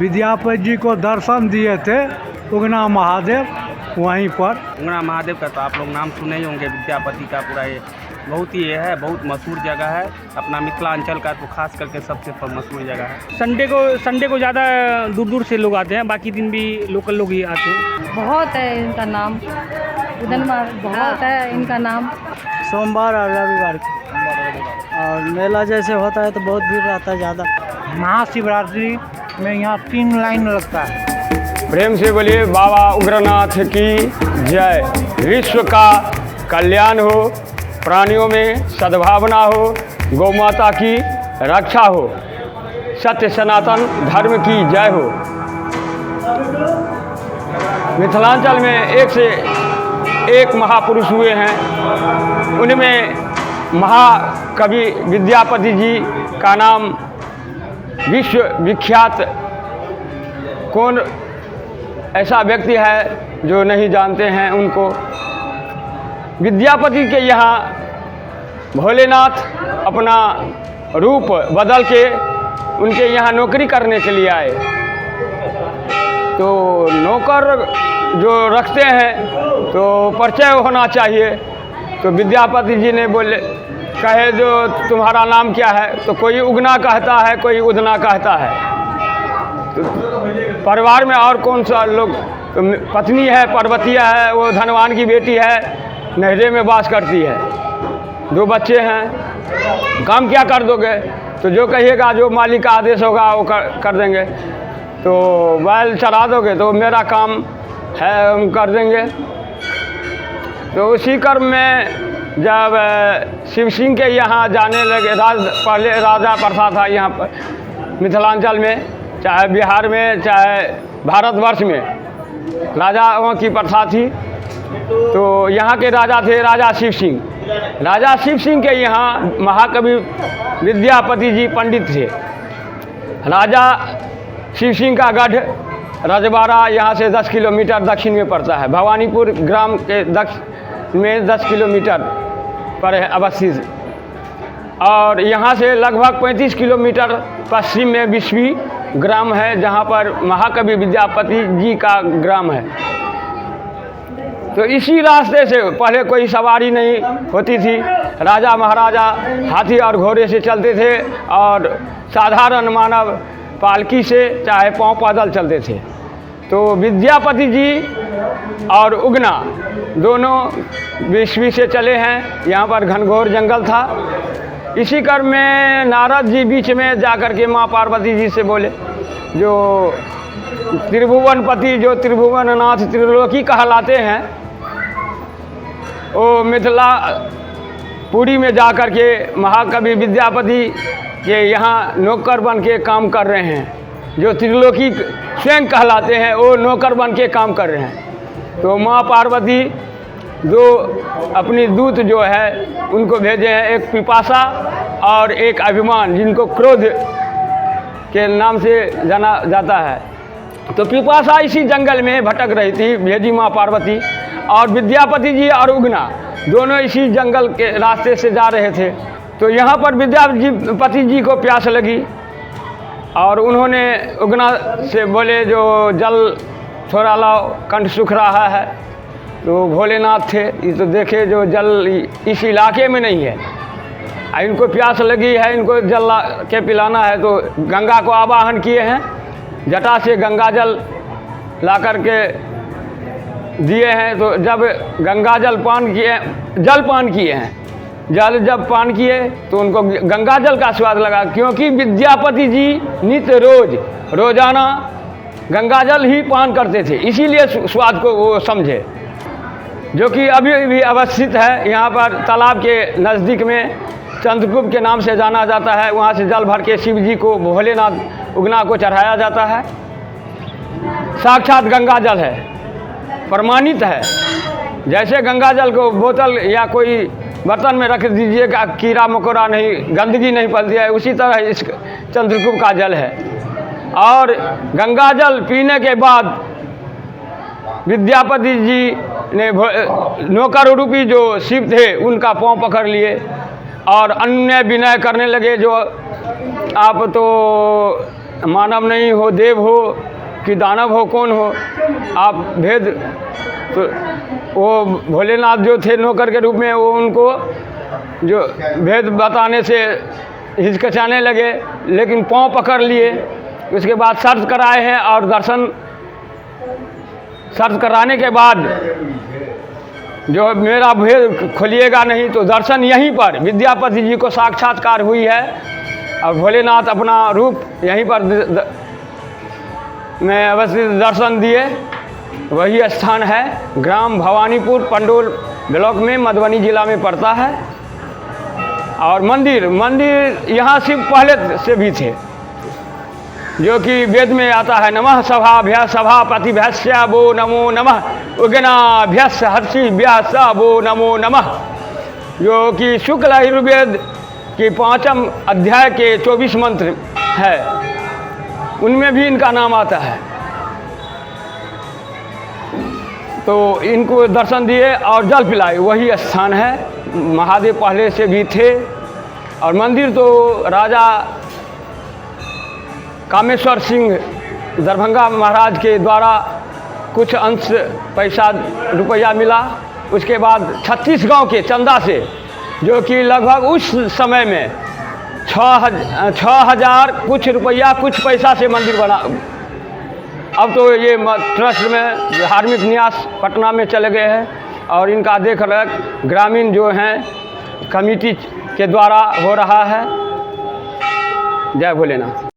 विद्यापति जी को दर्शन दिए थे उगना महादेव वहीं पर। उगना महादेव का तो आप लोग नाम सुने ही होंगे। विद्यापति का पूरा ये बहुत ही है, बहुत मशहूर जगह है अपना मिथिलांचल का, तो खास करके सबसे मशहूर जगह है। संडे को ज़्यादा दूर दूर से लोग आते हैं, बाकी दिन भी लोकल लोग ही आते हैं। बहुत है इनका नाम, उधर बहुत है इनका नाम। सोमवार और रविवार और मेला जैसे होता है तो बहुत भीड़ रहता है ज़्यादा। महाशिवरात्रि में यहाँ 3 लाइन लगता है। प्रेम से बोलिए बाबा उग्रनाथ की जय। विश्व का कल्याण हो, प्राणियों में सद्भावना हो, गौ माता की रक्षा हो, सत्य सनातन धर्म की जय हो। मिथिलांचल में एक से एक महापुरुष हुए हैं, उनमें महाकवि विद्यापति जी का नाम विश्व विख्यात। कौन ऐसा व्यक्ति है जो नहीं जानते हैं उनको। विद्यापति के यहाँ भोलेनाथ अपना रूप बदल के उनके यहाँ नौकरी करने के लिए आए। तो नौकर जो रखते हैं तो परिचय होना चाहिए। तो विद्यापति जी ने बोले कहे जो तुम्हारा नाम क्या है, तो कोई उगना कहता है, कोई उदना कहता है। तो परिवार में और कौन सा लोग, तो पत्नी है पर्वतिया है, वो धनवान की बेटी है, नहरे में वास करती है, 2 बच्चे हैं। काम क्या कर दोगे, तो जो कहिएगा, जो मालिक का आदेश होगा वो कर देंगे। तो बैल चरा दोगे तो मेरा काम है, हम कर देंगे। तो उसी क्रम में जब शिव सिंह के यहाँ जाने लगे, पहले राजा प्रथा था यहाँ पर मिथिलांचल में, चाहे बिहार में चाहे भारतवर्ष में राजाओं की प्रथा थी। तो यहाँ के राजा थे राजा शिव सिंह। राजा शिव सिंह के यहाँ महाकवि विद्यापति जी पंडित थे। राजा शिव सिंह का गढ़ रजवाड़ा यहाँ से 10 किलोमीटर दक्षिण में पड़ता है। भवानीपुर ग्राम के दक्षिण में 10 किलोमीटर पर है अवस्थित। और यहाँ से लगभग 35 किलोमीटर पश्चिम में विश्वी ग्राम है, जहाँ पर महाकवि विद्यापति जी का ग्राम है। तो इसी रास्ते से पहले कोई सवारी नहीं होती थी। राजा महाराजा हाथी और घोड़े से चलते थे और साधारण मानव पालकी से चाहे पांव पैदल चलते थे। तो विद्यापति जी और उगना दोनों विश्वी से चले हैं। यहाँ पर घनघोर जंगल था। इसी क्रम में नारद जी बीच में जाकर के माँ पार्वती जी से बोले, जो त्रिभुवनपति, जो त्रिभुवननाथ त्रिलोकी कहलाते हैं, वो मिथिला पुरी में जाकर के महाकवि विद्यापति के यहाँ नौकर बन के काम कर रहे हैं। जो त्रिलोकी स्वयं कहलाते हैं वो नौकर बन के काम कर रहे हैं। तो माँ पार्वती 2 अपनी दूत जो है उनको भेजे हैं, एक पिपासा और एक अभिमान, जिनको क्रोध के नाम से जाना जाता है। तो पिपासा इसी जंगल में भटक रही थी, भेजी माँ पार्वती, और विद्यापति जी और उगना दोनों इसी जंगल के रास्ते से जा रहे थे। तो यहाँ पर विद्यापति जी को प्यास लगी और उन्होंने उगना से बोले, जो जल थोड़ा लाओ, कंठ सूख रहा है। तो भोलेनाथ थे, ये तो देखे जो जल इस इलाके में नहीं है, इनको प्यास लगी है, इनको जल ला के पिलाना है। तो गंगा को आवाहन किए हैं, जटा से गंगा जल ला कर के दिए हैं। तो जब गंगा जल पान किए हैं, जल जब पान किए तो उनको गंगा जल का स्वाद लगा, क्योंकि विद्यापति जी नित्य रोजाना गंगा जल ही पान करते थे, इसीलिए स्वाद को वो समझे। जो कि अभी भी अवस्थित है यहाँ पर तालाब के नज़दीक में, चंद्रकूप के नाम से जाना जाता है। वहाँ से जल भर के शिव जी को, भोलेनाथ उगना को चढ़ाया जाता है। साक्षात गंगा जल है, प्रमाणित है। जैसे गंगा जल को बोतल या कोई बर्तन में रख दीजिएगा, कीड़ा मकोड़ा नहीं, गंदगी नहीं फैलती है, उसी तरह इस चंद्रकूप का जल है। और गंगा जल पीने के बाद विद्यापति जी ने नौकर रूपी जो शिव थे उनका पांव पकड़ लिए और अन्य विनय करने लगे। जो आप तो मानव नहीं हो, देव हो कि दानव हो, कौन हो, आप भेद तो वो भोलेनाथ जो थे नौकर के रूप में, वो उनको जो भेद बताने से हिचकिचाने लगे, लेकिन पाँव पकड़ लिए। उसके बाद शर्त कराए हैं और दर्शन शर्त कराने के बाद जो मेरा भेद खोलिएगा नहीं, तो दर्शन यहीं पर विद्यापति जी को साक्षात्कार हुई है और भोलेनाथ अपना रूप यहीं पर में अवश्य दर्शन दिए। वही स्थान है, ग्राम भवानीपुर, पंडोल ब्लॉक में, मधुबनी जिला में पड़ता है। और मंदिर यहाँ शिव पहले से भी थे, जो कि वेद में आता है, नमः सभाभ्य सभापतिभ्यस्य वो नमो नमः, उगनाभ्यस्य हर्षिभ्यः वो नमो नमः, जो कि शुक्ल आयुर्वेद के 5वें अध्याय के 24 मंत्र है, उनमें भी इनका नाम आता है। तो इनको दर्शन दिए और जल पिलाए, वही स्थान है। महादेव पहले से भी थे। और मंदिर तो राजा कामेश्वर सिंह दरभंगा महाराज के द्वारा कुछ अंश पैसा रुपया मिला। उसके बाद 36 गांव के चंदा से, जो कि लगभग उस समय में 6,000 कुछ रुपया कुछ पैसा से मंदिर बना। अब तो ये ट्रस्ट में धार्मिक न्यास पटना में चले गए हैं और इनका देख रेख ग्रामीण जो हैं कमेटी के द्वारा हो रहा है। जय भोलेनाथ।